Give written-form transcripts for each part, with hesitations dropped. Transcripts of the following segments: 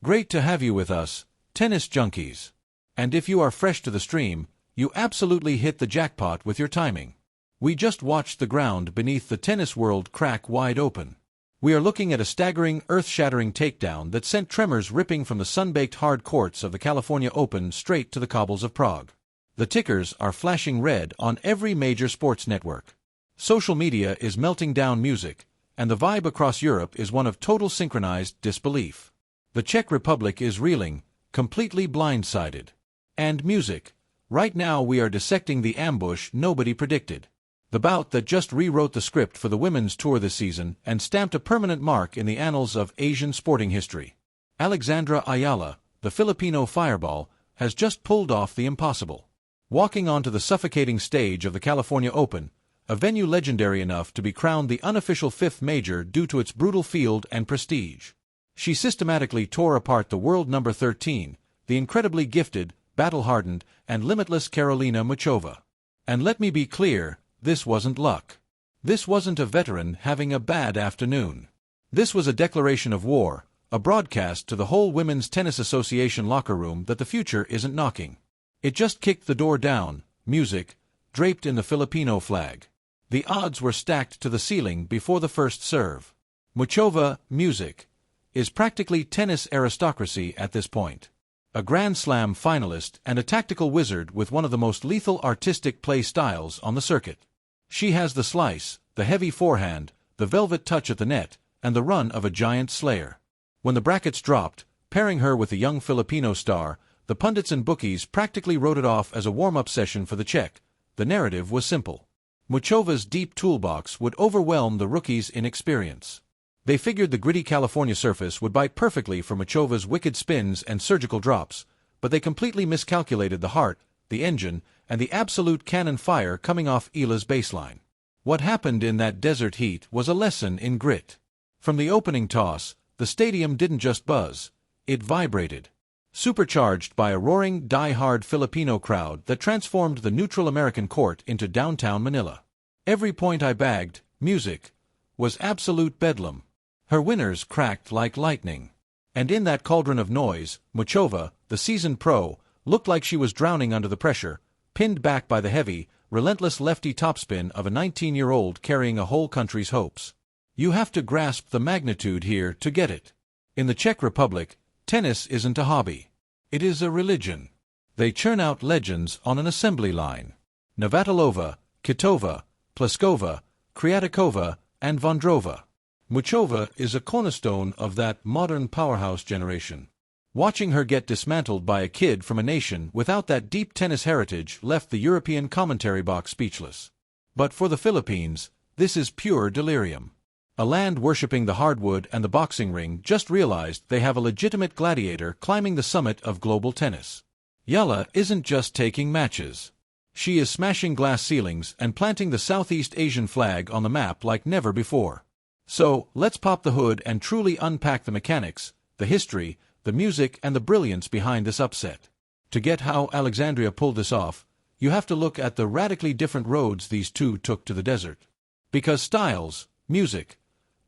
Great to have you with us, tennis junkies. And if you are fresh to the stream, you absolutely hit the jackpot with your timing. We just watched the ground beneath the tennis world crack wide open. We are looking at a staggering, earth-shattering takedown that sent tremors ripping from the sun-baked hard courts of the California Open straight to the cobbles of Prague. The tickers are flashing red on every major sports network. Social media is melting down music, and the vibe across Europe is one of total synchronized disbelief. The Czech Republic is reeling, completely blindsided. And music. Right now we are dissecting the ambush nobody predicted. The bout that just rewrote the script for the women's tour this season and stamped a permanent mark in the annals of Asian sporting history. Alexandra Eala, the Filipino fireball, has just pulled off the impossible. Walking onto the suffocating stage of the California Open, a venue legendary enough to be crowned the unofficial fifth major due to its brutal field and prestige. She systematically tore apart the world number 13, the incredibly gifted, battle-hardened, and limitless Karolina Muchova. And let me be clear, this wasn't luck. This wasn't a veteran having a bad afternoon. This was a declaration of war, a broadcast to the whole Women's Tennis Association locker room that the future isn't knocking. It just kicked the door down, music, draped in the Filipino flag. The odds were stacked to the ceiling before the first serve. Muchova, music, is practically tennis aristocracy at this point. A Grand Slam finalist and a tactical wizard with one of the most lethal artistic play styles on the circuit. She has the slice, the heavy forehand, the velvet touch at the net, and the run of a giant slayer. When the brackets dropped, pairing her with the young Filipino star, the pundits and bookies practically wrote it off as a warm-up session for the Czech. The narrative was simple. Muchova's deep toolbox would overwhelm the rookie's inexperience. They figured the gritty California surface would bite perfectly for Muchova's wicked spins and surgical drops, but they completely miscalculated the heart, the engine, and the absolute cannon fire coming off Eala's baseline. What happened in that desert heat was a lesson in grit. From the opening toss, the stadium didn't just buzz, it vibrated. Supercharged by a roaring, die-hard Filipino crowd that transformed the neutral American court into downtown Manila. Every point I bagged, music, was absolute bedlam. Her winners cracked like lightning. And in that cauldron of noise, Muchova, the seasoned pro, looked like she was drowning under the pressure, pinned back by the heavy, relentless lefty topspin of a 19-year-old carrying a whole country's hopes. You have to grasp the magnitude here to get it. In the Czech Republic, tennis isn't a hobby. It is a religion. They churn out legends on an assembly line. Navratilova, Kitova, Pliskova, Kryatikova, and Vondrova. Muchova is a cornerstone of that modern powerhouse generation. Watching her get dismantled by a kid from a nation without that deep tennis heritage left the European commentary box speechless. But for the Philippines, this is pure delirium. A land worshipping the hardwood and the boxing ring just realized they have a legitimate gladiator climbing the summit of global tennis. Eala isn't just taking matches. She is smashing glass ceilings and planting the Southeast Asian flag on the map like never before. So, let's pop the hood and truly unpack the mechanics, the history, the music, and the brilliance behind this upset. To get how Alexandria pulled this off, you have to look at the radically different roads these two took to the desert. Because styles, music,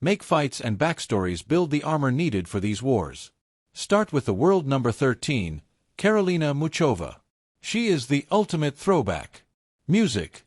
make fights and backstories build the armor needed for these wars. Start with the world number 13, Karolina Muchova. She is the ultimate throwback. Music,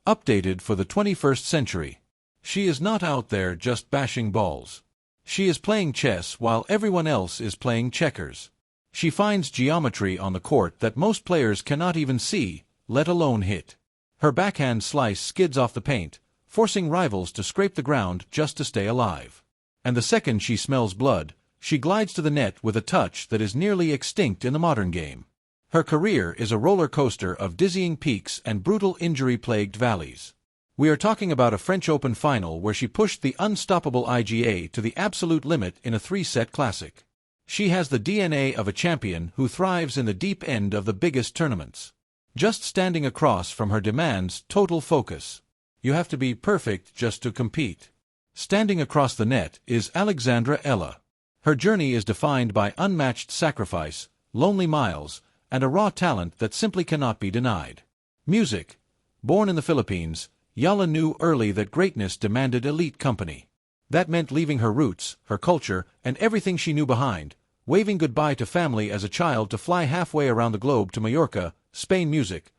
updated for the 21st century. She is not out there just bashing balls. She is playing chess while everyone else is playing checkers. She finds geometry on the court that most players cannot even see, let alone hit. Her backhand slice skids off the paint, forcing rivals to scrape the ground just to stay alive. And the second she smells blood, she glides to the net with a touch that is nearly extinct in the modern game. Her career is a roller coaster of dizzying peaks and brutal injury-plagued valleys. We are talking about a French Open final where she pushed the unstoppable IGA to the absolute limit in a 3-set classic. She has the DNA of a champion who thrives in the deep end of the biggest tournaments. Just standing across from her demands total focus. You have to be perfect just to compete. Standing across the net is Alexandra Eala. Her journey is defined by unmatched sacrifice, lonely miles, and a raw talent that simply cannot be denied. Music. Born in the Philippines, Eala knew early that greatness demanded elite company. That meant leaving her roots, her culture, and everything she knew behind, waving goodbye to family as a child to fly halfway around the globe to Mallorca, Spain. Music,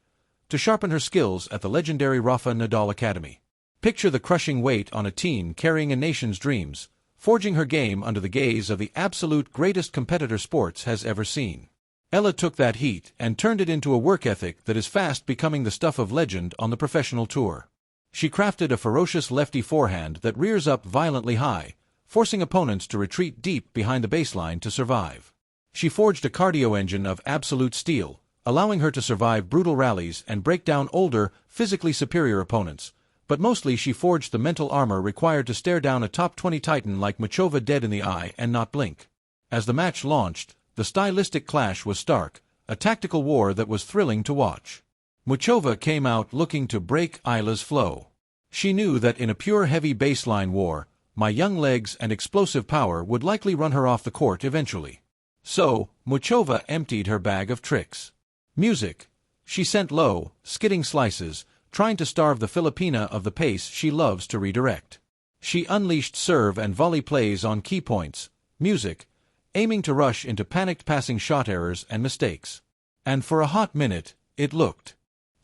to sharpen her skills at the legendary Rafa Nadal Academy. Picture the crushing weight on a teen carrying a nation's dreams, forging her game under the gaze of the absolute greatest competitor sports has ever seen. Eala took that heat and turned it into a work ethic that is fast becoming the stuff of legend on the professional tour. She crafted a ferocious lefty forehand that rears up violently high, forcing opponents to retreat deep behind the baseline to survive. She forged a cardio engine of absolute steel, allowing her to survive brutal rallies and break down older, physically superior opponents, but mostly she forged the mental armor required to stare down a top 20 titan like Muchova dead in the eye and not blink. As the match launched, the stylistic clash was stark, a tactical war that was thrilling to watch. Muchova came out looking to break Eala's flow. She knew that in a pure heavy baseline war, my young legs and explosive power would likely run her off the court eventually. So, Muchova emptied her bag of tricks. Music. She sent low, skidding slices, trying to starve the Filipina of the pace she loves to redirect. She unleashed serve and volley plays on key points. Music, aiming to rush into panicked passing shot errors and mistakes. And for a hot minute, it looked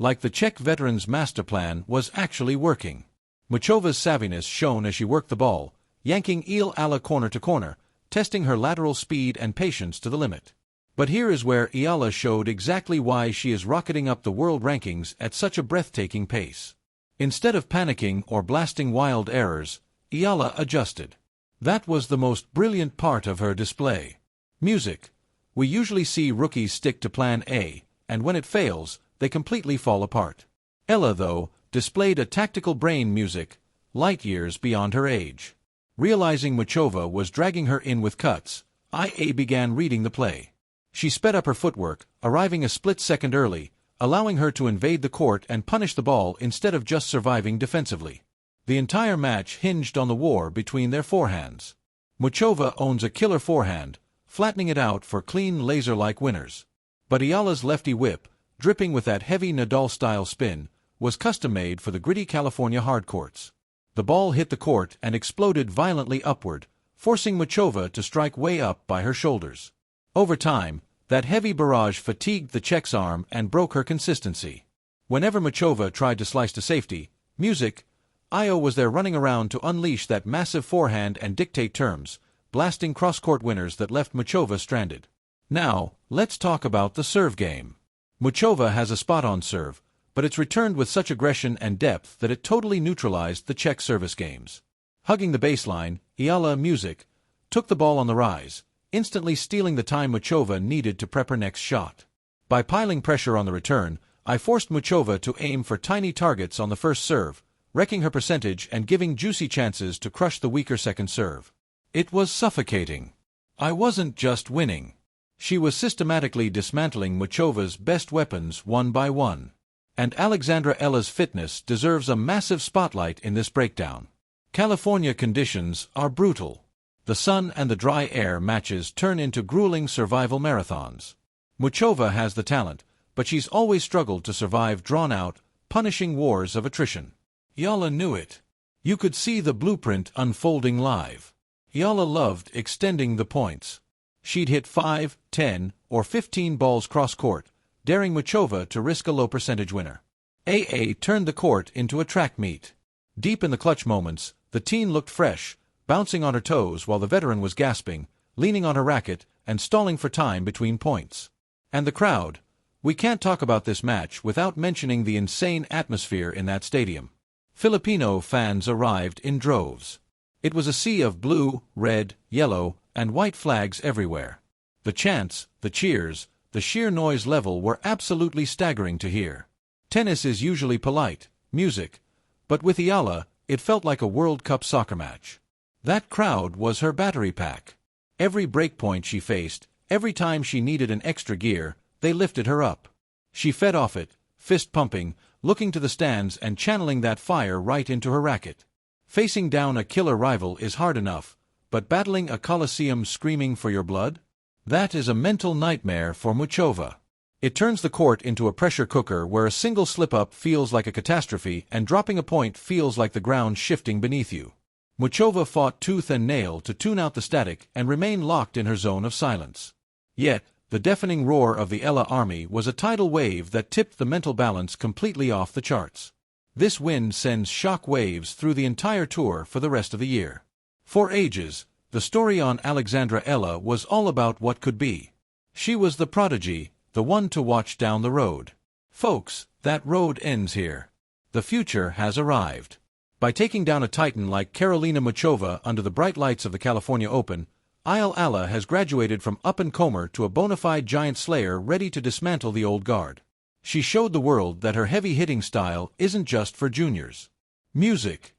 like the Czech veteran's master plan was actually working. Muchova's savviness shone as she worked the ball, yanking Eala corner to corner, testing her lateral speed and patience to the limit. But here is where Eala showed exactly why she is rocketing up the world rankings at such a breathtaking pace. Instead of panicking or blasting wild errors, Eala adjusted. That was the most brilliant part of her display. Music. We usually see rookies stick to plan A, and when it fails, they completely fall apart. Eala, though, displayed a tactical brain. Music, light years beyond her age. Realizing Muchova was dragging her in with cuts, Eala began reading the play. She sped up her footwork, arriving a split second early, allowing her to invade the court and punish the ball instead of just surviving defensively. The entire match hinged on the war between their forehands. Muchova owns a killer forehand, flattening it out for clean laser-like winners. But Eala's lefty whip, dripping with that heavy Nadal-style spin, was custom-made for the gritty California hard courts. The ball hit the court and exploded violently upward, forcing Muchova to strike way up by her shoulders. Over time, that heavy barrage fatigued the Czech's arm and broke her consistency. Whenever Muchova tried to slice to safety, Music, Eala was there running around to unleash that massive forehand and dictate terms, blasting cross-court winners that left Muchova stranded. Now, let's talk about the serve game. Muchova has a spot-on serve, but it's returned with such aggression and depth that it totally neutralized the Czech service games. Hugging the baseline, Eala Music took the ball on the rise, instantly stealing the time Muchova needed to prep her next shot. By piling pressure on the return, I forced Muchova to aim for tiny targets on the first serve, wrecking her percentage and giving juicy chances to crush the weaker second serve. It was suffocating. I wasn't just winning. She was systematically dismantling Muchova's best weapons one by one. And Alexandra Eala's fitness deserves a massive spotlight in this breakdown. California conditions are brutal. The sun and the dry air matches turn into grueling survival marathons. Muchova has the talent, but she's always struggled to survive drawn-out, punishing wars of attrition. Eala knew it. You could see the blueprint unfolding live. Eala loved extending the points. She'd hit 5, 10, or 15 balls cross-court, daring Muchova to risk a low-percentage winner. Eala turned the court into a track meet. Deep in the clutch moments, the teen looked fresh, bouncing on her toes while the veteran was gasping, leaning on her racket, and stalling for time between points. And the crowd. We can't talk about this match without mentioning the insane atmosphere in that stadium. Filipino fans arrived in droves. It was a sea of blue, red, yellow, and white flags everywhere. The chants, the cheers, the sheer noise level were absolutely staggering to hear. Tennis is usually polite, music, but with Eala, it felt like a World Cup soccer match. That crowd was her battery pack. Every breakpoint she faced, every time she needed an extra gear, they lifted her up. She fed off it, fist-pumping, looking to the stands and channeling that fire right into her racket. Facing down a killer rival is hard enough, but battling a coliseum screaming for your blood? That is a mental nightmare for Muchova. It turns the court into a pressure cooker where a single slip-up feels like a catastrophe and dropping a point feels like the ground shifting beneath you. Muchova fought tooth and nail to tune out the static and remain locked in her zone of silence. Yet, the deafening roar of the Eala army was a tidal wave that tipped the mental balance completely off the charts. This wind sends shock waves through the entire tour for the rest of the year. For ages, the story on Alexandra Eala was all about what could be. She was the prodigy, the one to watch down the road. Folks, that road ends here. The future has arrived. By taking down a titan like Karolina Muchova under the bright lights of the California Open, Eala has graduated from up-and-comer to a bona fide giant slayer ready to dismantle the old guard. She showed the world that her heavy-hitting style isn't just for juniors. Music.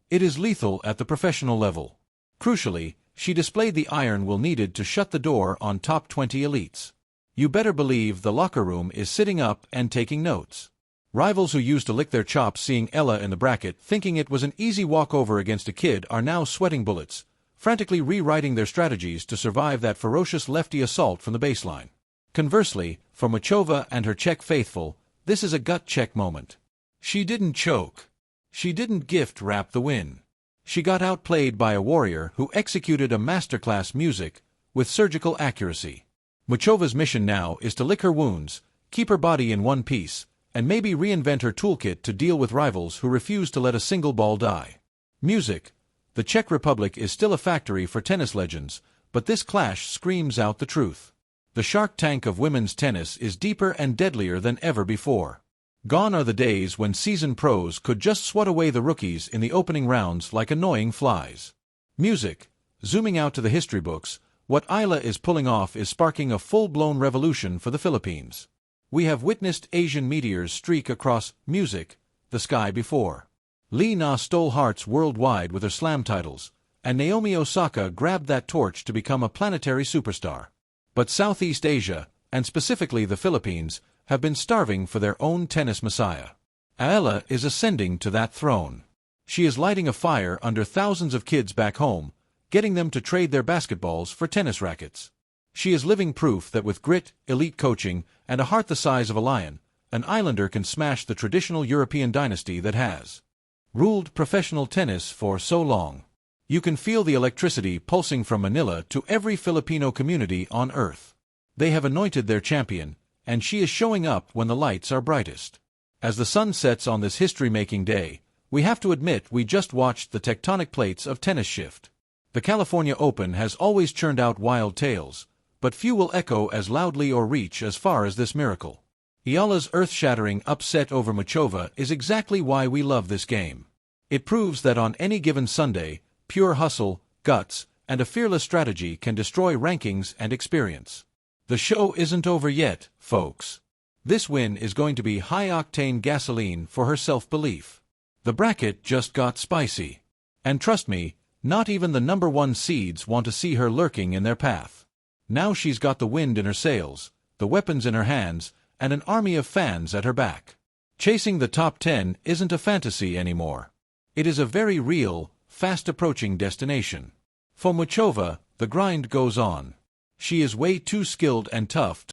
It is lethal at the professional level. Crucially, she displayed the iron will needed to shut the door on top 20 elites. You better believe the locker room is sitting up and taking notes. Rivals who used to lick their chops seeing Eala in the bracket thinking it was an easy walkover against a kid are now sweating bullets, frantically rewriting their strategies to survive that ferocious lefty assault from the baseline. Conversely, for Muchova and her Czech faithful, this is a gut-check moment. She didn't choke. She didn't gift-wrap the win. She got outplayed by a warrior who executed a masterclass music with surgical accuracy. Muchova's mission now is to lick her wounds, keep her body in one piece, and maybe reinvent her toolkit to deal with rivals who refuse to let a single ball die. Music. The Czech Republic is still a factory for tennis legends, but this clash screams out the truth. The shark tank of women's tennis is deeper and deadlier than ever before. Gone are the days when seasoned pros could just swat away the rookies in the opening rounds like annoying flies. Music. Zooming out to the history books, what Eala is pulling off is sparking a full-blown revolution for the Philippines. We have witnessed Asian meteors streak across music, the sky before. Lee Na stole hearts worldwide with her slam titles, and Naomi Osaka grabbed that torch to become a planetary superstar. But Southeast Asia, and specifically the Philippines, have been starving for their own tennis messiah. Eala is ascending to that throne. She is lighting a fire under thousands of kids back home, getting them to trade their basketballs for tennis rackets. She is living proof that with grit, elite coaching, and a heart the size of a lion, an islander can smash the traditional European dynasty that has ruled professional tennis for so long. You can feel the electricity pulsing from Manila to every Filipino community on earth. They have anointed their champion, and she is showing up when the lights are brightest. As the sun sets on this history-making day, we have to admit we just watched the tectonic plates of tennis shift. The California Open has always churned out wild tales, but few will echo as loudly or reach as far as this miracle. Eala's earth-shattering upset over Muchova is exactly why we love this game. It proves that on any given Sunday, pure hustle, guts, and a fearless strategy can destroy rankings and experience. The show isn't over yet, folks. This win is going to be high-octane gasoline for her self-belief. The bracket just got spicy. And trust me, not even the #1 seeds want to see her lurking in their path. Now she's got the wind in her sails, the weapons in her hands, and an army of fans at her back. Chasing the top 10 isn't a fantasy anymore. It is a very real, fast-approaching destination. For Muchova, the grind goes on. She is way too skilled and tough